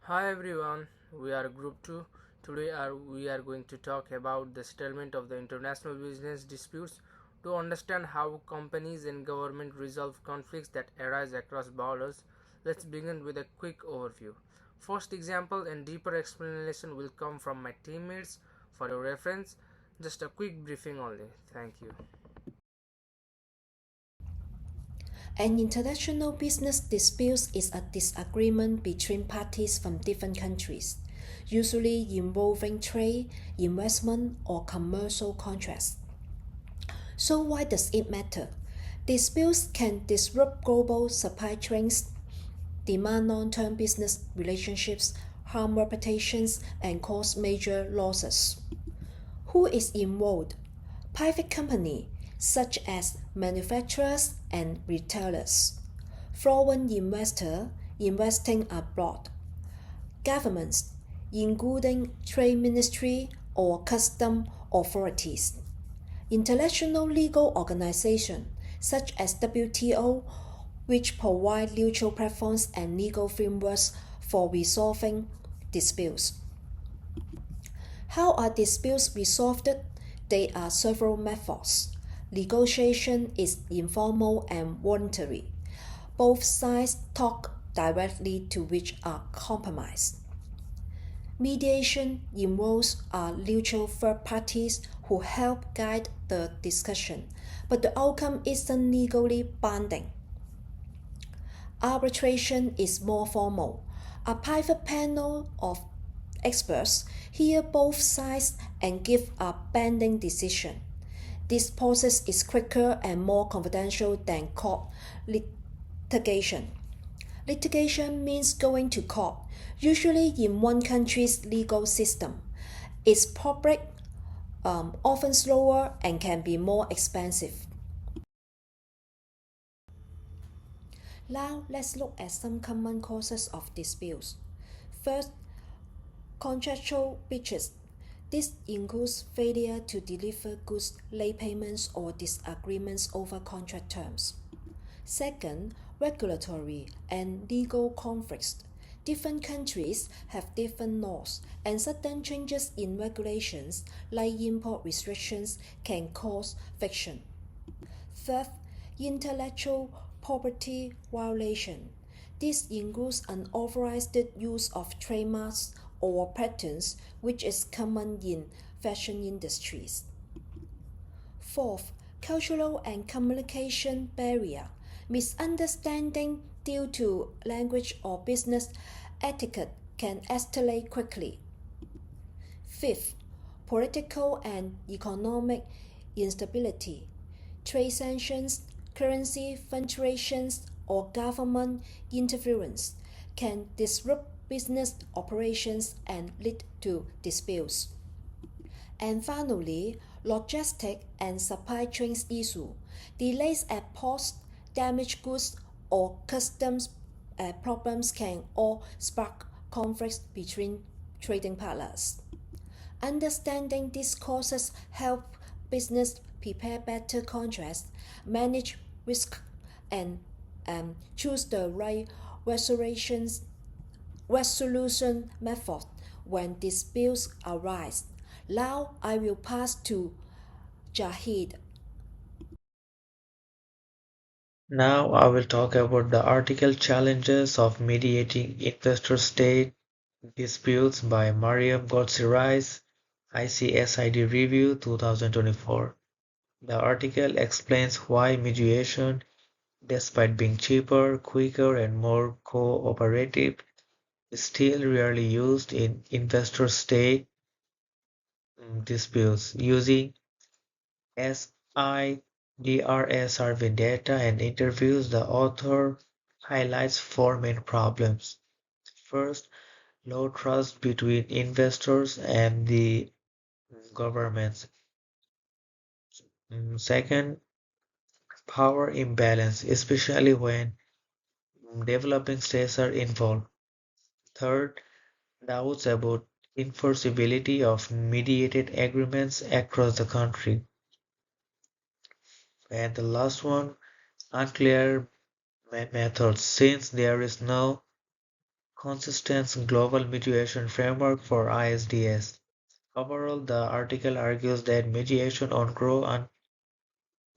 Hi everyone, we are Group 2. Today we are going to talk about the settlement of the international business disputes to understand how companies and government resolve conflicts that arise across borders. Let's begin with a quick overview. First example and deeper explanation will come from my teammates for your reference. Just a quick briefing only. Thank you. An international business dispute is a disagreement between parties from different countries, usually involving trade, investment, or commercial contracts. So, why does it matter? Disputes can disrupt global supply chains, demand long term business relationships, harm reputations, and cause major losses. Who is involved? Private companies such as manufacturers and retailers, foreign investors investing abroad, governments including trade ministry or custom authorities, international legal organizations such as WTO, which provide neutral platforms and legal frameworks for resolving disputes. How are disputes resolved? There are several methods. Negotiation is informal and voluntary. Both sides talk directly to reach a compromise. Mediation involves neutral third parties who help guide the discussion, but the outcome isn't legally binding. Arbitration is more formal. A private panel of experts hear both sides and give a binding decision. This process is quicker and more confidential than court litigation. Litigation means going to court, usually in one country's legal system. It's public, often slower, and can be more expensive. Now, let's look at some common causes of disputes. First, contractual breaches. This includes failure to deliver goods, late payments, or disagreements over contract terms. Second, regulatory and legal conflicts. Different countries have different laws, and sudden changes in regulations, like import restrictions, can cause friction. Third, intellectual property violation. This includes unauthorized use of trademarks or patents, which is common in fashion industries. Fourth, cultural and communication barrier. Misunderstanding due to language or business etiquette can escalate quickly. Fifth, political and economic instability. Trade sanctions, currency fluctuations, or government interference can disrupt business operations and lead to disputes. And finally, logistic and supply chain issues. Delays at ports, damaged goods, or customs problems can all spark conflicts between trading partners. Understanding these causes help business prepare better contracts, manage risk, and choose the right resolution method when disputes arise. Now I will pass to Jahid. Now I will talk about the article Challenges of Mediating Investor-State Disputes by Mariam Gotsirais, ICSID Review 2024. The article explains why mediation, despite being cheaper, quicker, and more cooperative, is still rarely used in investor-state disputes. Using SIDRA survey data and interviews, the author highlights four main problems. First, low trust between investors and the governments. Second, power imbalance, especially when developing states are involved. Third, doubts about enforceability of mediated agreements across the country. And the last one, unclear methods, since there is no consistent global mediation framework for ISDS. Overall, the article argues that mediation won't grow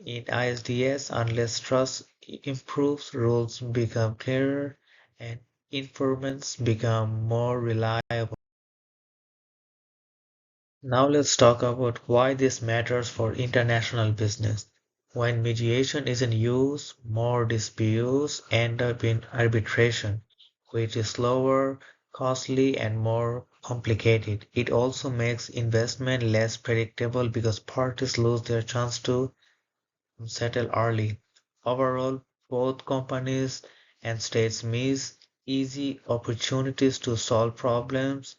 in ISDS unless trust improves, rules become clearer, and informants become more reliable. Now let's talk about why this matters for international business. When mediation is in use, more disputes end up in arbitration, which is slower, costly, and more complicated. It also makes investment less predictable because parties lose their chance to settle early. Overall, both companies and states miss easy opportunities to solve problems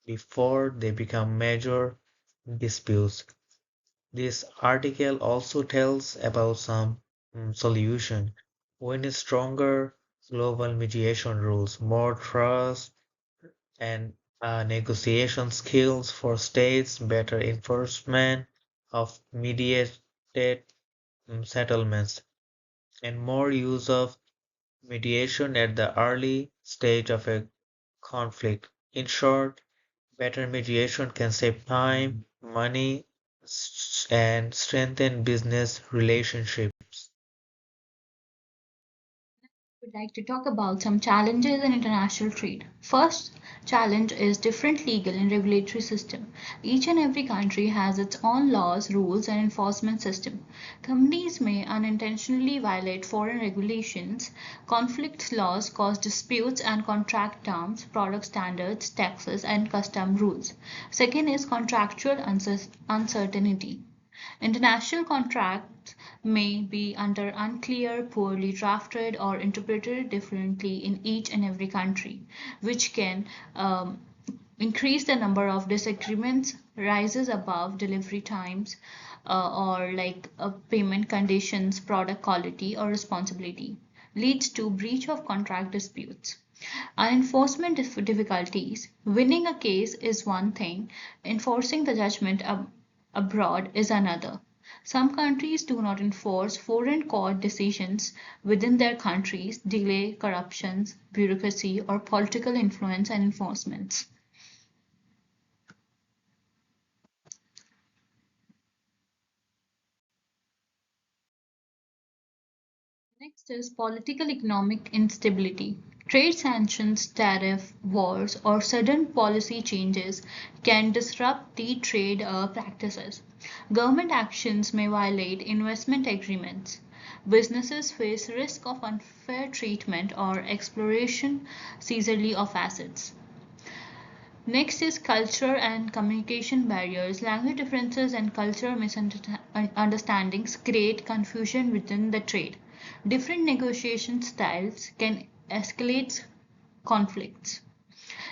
before they become major disputes. This article also tells about some solution. We need stronger global mediation rules, more trust and negotiation skills for states, better enforcement of mediated settlements, and more use of mediation at the early stage of a conflict. In short, better mediation can save time, money, and strengthen business relationships. Would like to talk about some challenges in international trade. First challenge is different legal and regulatory system. Each and every country has its own laws, rules and enforcement system. Companies may unintentionally violate foreign regulations. Conflict laws cause disputes and contract terms, product standards, taxes and custom rules. Second is contractual uncertainty. International contracts may be under unclear, poorly drafted, or interpreted differently in each and every country, which can increase the number of disagreements, rises above delivery times, or like payment conditions, product quality, or responsibility, leads to breach of contract disputes. Enforcement difficulties. Winning a case is one thing, enforcing the judgment abroad is another. Some countries do not enforce foreign court decisions within their countries, delay corruptions, bureaucracy, or political influence and enforcements. Next is political economic instability. Trade sanctions, tariff wars, or sudden policy changes can disrupt the trade practices. Government actions may violate investment agreements. Businesses face risk of unfair treatment or exploration seizure of assets. Next is culture and communication barriers. Language differences and cultural misunderstandings create confusion within the trade. Different negotiation styles can escalate conflicts.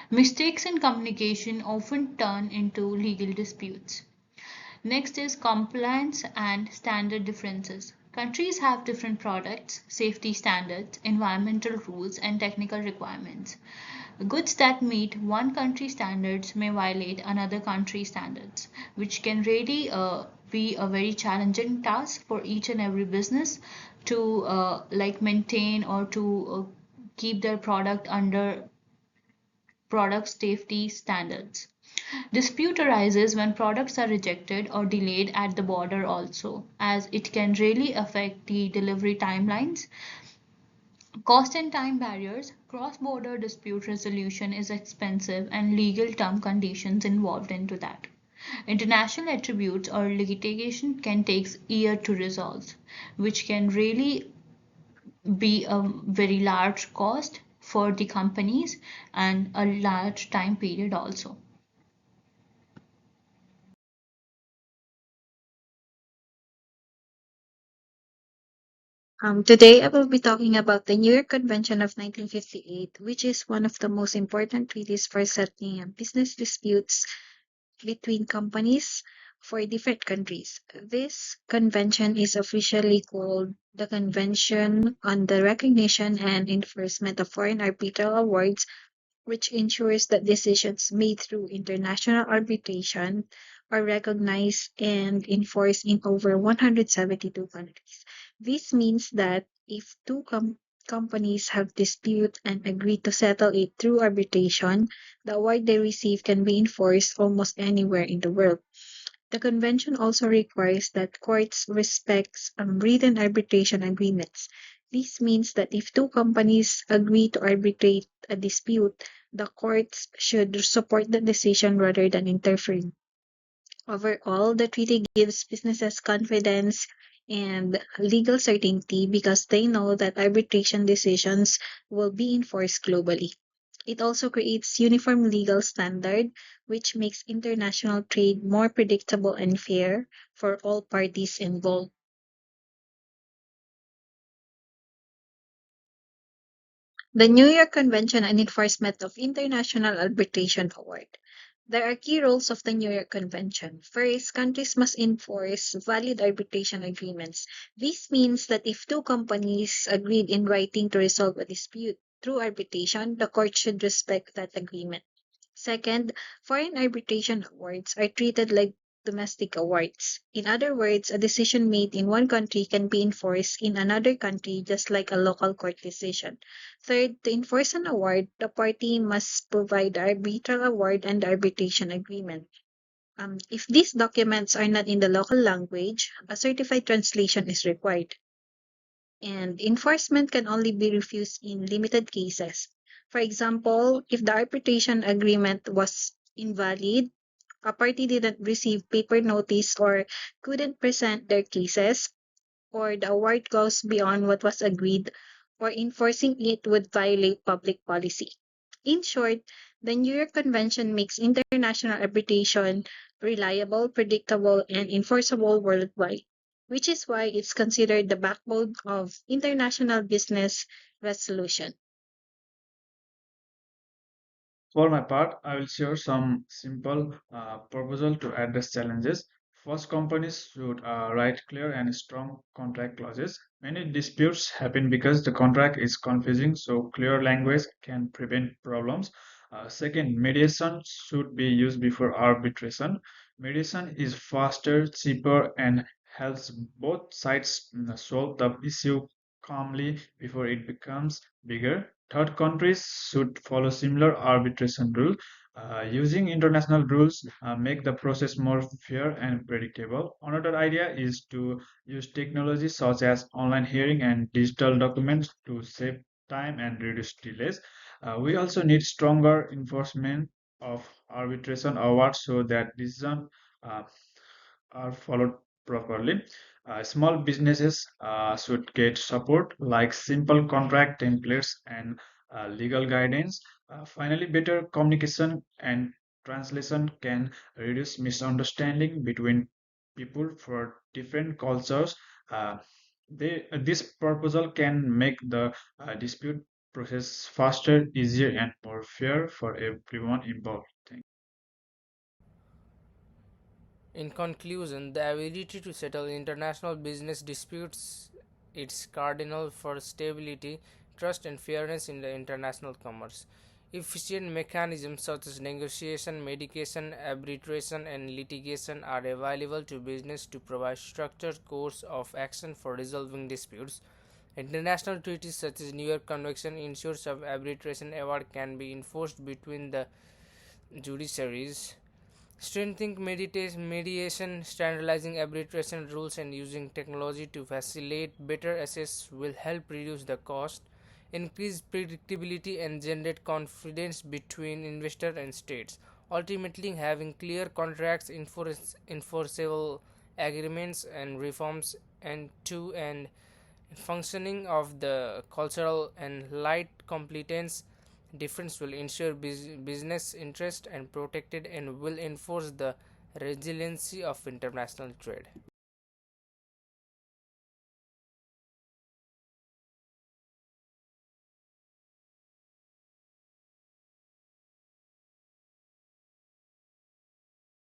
Mistakes in communication often turn into legal disputes. Next is compliance and standard differences. Countries have different products, safety standards, environmental rules, and technical requirements. Goods that meet one country's standards may violate another country's standards, which can really be a very challenging task for each and every business to like maintain or to keep their product under product safety standards. Dispute arises when products are rejected or delayed at the border also, as it can really affect the delivery timelines. Cost and time barriers. Cross-border dispute resolution is expensive and legal term conditions involved into that. International attributes or litigation can take years to resolve, which can really be a very large cost for the companies and a large time period also. Today, I will be talking about the New York Convention of 1958, which is one of the most important treaties for settling business disputes between companies for different countries. This convention is officially called the Convention on the Recognition and Enforcement of Foreign Arbitral Awards, which ensures that decisions made through international arbitration are recognized and enforced in over 172 countries. This means that if two companies have dispute and agree to settle it through arbitration, the award they receive can be enforced almost anywhere in the world. The convention also requires that courts respect written arbitration agreements. This means that if two companies agree to arbitrate a dispute, the courts should support the decision rather than interfering. Overall, the treaty gives businesses confidence and legal certainty because they know that arbitration decisions will be enforced globally. It also creates uniform legal standard, which makes international trade more predictable and fair for all parties involved. The New York Convention and Enforcement of International Arbitration Award. There are key roles of the New York Convention. First, countries must enforce valid arbitration agreements. This means that if two companies agreed in writing to resolve a dispute through arbitration, the court should respect that agreement. Second, foreign arbitration awards are treated like domestic awards. In other words, a decision made in one country can be enforced in another country just like a local court decision. Third, to enforce an award, the party must provide the arbitral award and the arbitration agreement. If these documents are not in the local language, a certified translation is required, and enforcement can only be refused in limited cases. For example, if the arbitration agreement was invalid, a party didn't receive paper notice or couldn't present their cases, or the award goes beyond what was agreed, or enforcing it would violate public policy. In short, the New York Convention makes international arbitration reliable, predictable, and enforceable worldwide, which is why it's considered the backbone of international business resolution. For my part, I will share some simple proposal to address challenges. First, companies should write clear and strong contract clauses. Many disputes happen because the contract is confusing, so clear language can prevent problems. Second, mediation should be used before arbitration. Mediation is faster, cheaper, and helps both sides solve the issue calmly before it becomes bigger. Third countries should follow similar arbitration rules. Using international rules make the process more fair and predictable. Another idea is to use technology such as online hearing and digital documents to save time and reduce delays. We also need stronger enforcement of arbitration awards so that decisions uh, are followed properly. Small businesses should get support like simple contract templates and legal guidance. Finally, better communication and translation can reduce misunderstanding between people for different cultures. Uh, this proposal can make the dispute process faster, easier, and more fair for everyone involved. In conclusion, the ability to settle international business disputes is cardinal for stability, trust and fairness in the international commerce. Efficient mechanisms such as negotiation, mediation, arbitration and litigation are available to business to provide structured course of action for resolving disputes. International treaties such as New York Convention ensures of arbitration award can be enforced between the judiciaries. Strengthening mediation, standardizing arbitration rules, and using technology to facilitate better access will help reduce the cost, increase predictability, and generate confidence between investor and states. Ultimately, having clear contracts, enforceable agreements, and reforms and to and functioning of the cultural and light competence difference will ensure business interest and protected and will enforce the resiliency of international trade.